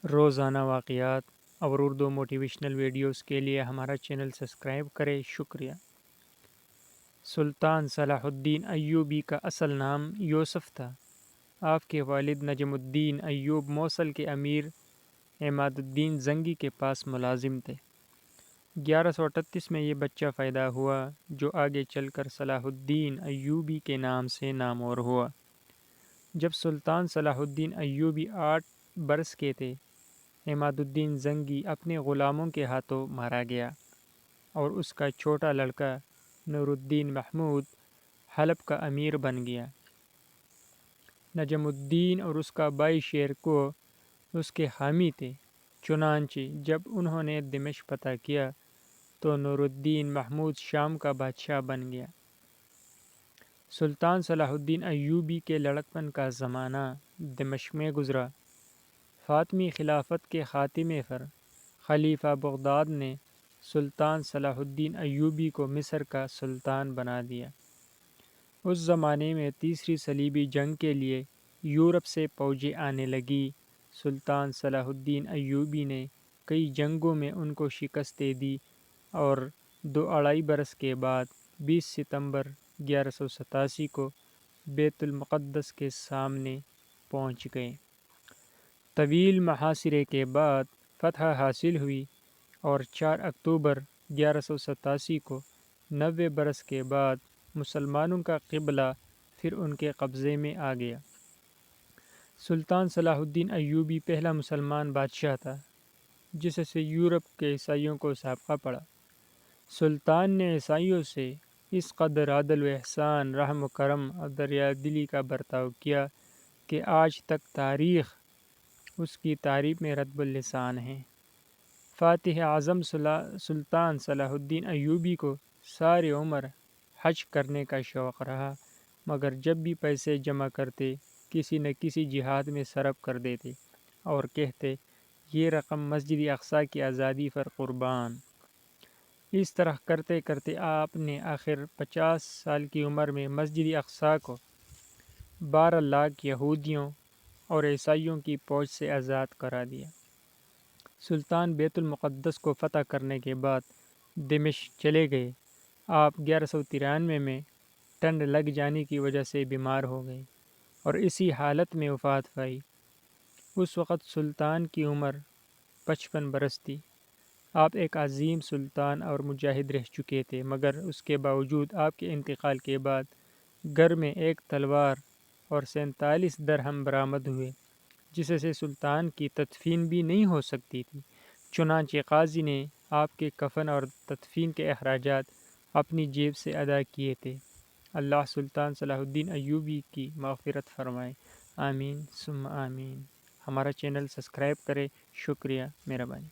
روزانہ واقعات اور اردو موٹیویشنل ویڈیوز کے لیے ہمارا چینل سبسکرائب کریں، شکریہ۔ سلطان صلاح الدین ایوبی کا اصل نام یوسف تھا۔ آپ کے والد نجم الدین ایوب موصل کے امیر عماد الدین زنگی کے پاس ملازم تھے۔ 1138 میں یہ بچہ پیدا ہوا جو آگے چل کر صلاح الدین ایوبی کے نام سے نامور ہوا۔ جب سلطان صلاح الدین ایوبی 8 برس کے تھے، عماد الدین زنگی اپنے غلاموں کے ہاتھوں مارا گیا اور اس کا چھوٹا لڑکا نور الدین محمود حلب کا امیر بن گیا۔ نجم الدین اور اس کا بھائی شیر کو اس کے حامی تھے، چنانچہ جب انہوں نے دمشق فتح کیا تو نور الدین محمود شام کا بادشاہ بن گیا۔ سلطان صلاح الدین ایوبی کے لڑکپن کا زمانہ دمشق میں گزرا۔ فاطمی خلافت کے خاتمے پر خلیفہ بغداد نے سلطان صلاح الدین ایوبی کو مصر کا سلطان بنا دیا۔ اس زمانے میں تیسری صلیبی جنگ کے لیے یورپ سے فوجیں آنے لگیں۔ سلطان صلاح الدین ایوبی نے کئی جنگوں میں ان کو شکست دے دی اور 2 برس کے بعد 20 ستمبر 1187 کو بیت المقدس کے سامنے پہنچ گئے۔ طویل محاصرے کے بعد فتح حاصل ہوئی اور 4 اکتوبر 1187 کو 90 برس کے بعد مسلمانوں کا قبلہ پھر ان کے قبضے میں آ گیا۔ سلطان صلاح الدین ایوبی پہلا مسلمان بادشاہ تھا جس سے یورپ کے عیسائیوں کو سابقہ پڑا۔ سلطان نے عیسائیوں سے اس قدر عدل و احسان، رحم و کرم اور دریا دلی کا برتاؤ کیا کہ آج تک تاریخ اس کی تعریف میں رطب اللسان ہے۔ فاتح اعظم سلطان صلاح الدین ایوبی کو ساری عمر حج کرنے کا شوق رہا، مگر جب بھی پیسے جمع کرتے کسی نہ کسی جہاد میں صرف کر دیتے اور کہتے یہ رقم مسجد اقصیٰ کی آزادی پر قربان۔ اس طرح کرتے کرتے آپ نے آخر 50 سال کی عمر میں مسجد اقصیٰ کو 12 لاکھ یہودیوں اور عیسائیوں کی فوج سے آزاد کرا دیا۔ سلطان بیت المقدس کو فتح کرنے کے بعد دمشق چلے گئے۔ آپ 1193 میں ٹھنڈ لگ جانے کی وجہ سے بیمار ہو گئے اور اسی حالت میں وفات پائی۔ اس وقت سلطان کی عمر 55 برس تھی۔ آپ ایک عظیم سلطان اور مجاہد رہ چکے تھے، مگر اس کے باوجود آپ کے انتقال کے بعد گھر میں ایک تلوار اور 47 درہم برآمد ہوئے جس سے سلطان کی تدفین بھی نہیں ہو سکتی تھی۔ چنانچہ قاضی نے آپ کے کفن اور تدفین کے اخراجات اپنی جیب سے ادا کیے تھے۔ اللہ سلطان صلاح الدین ایوبی کی مغفرت فرمائے، آمین ثم آمین۔ ہمارا چینل سبسکرائب کریں، شکریہ، مہربانی۔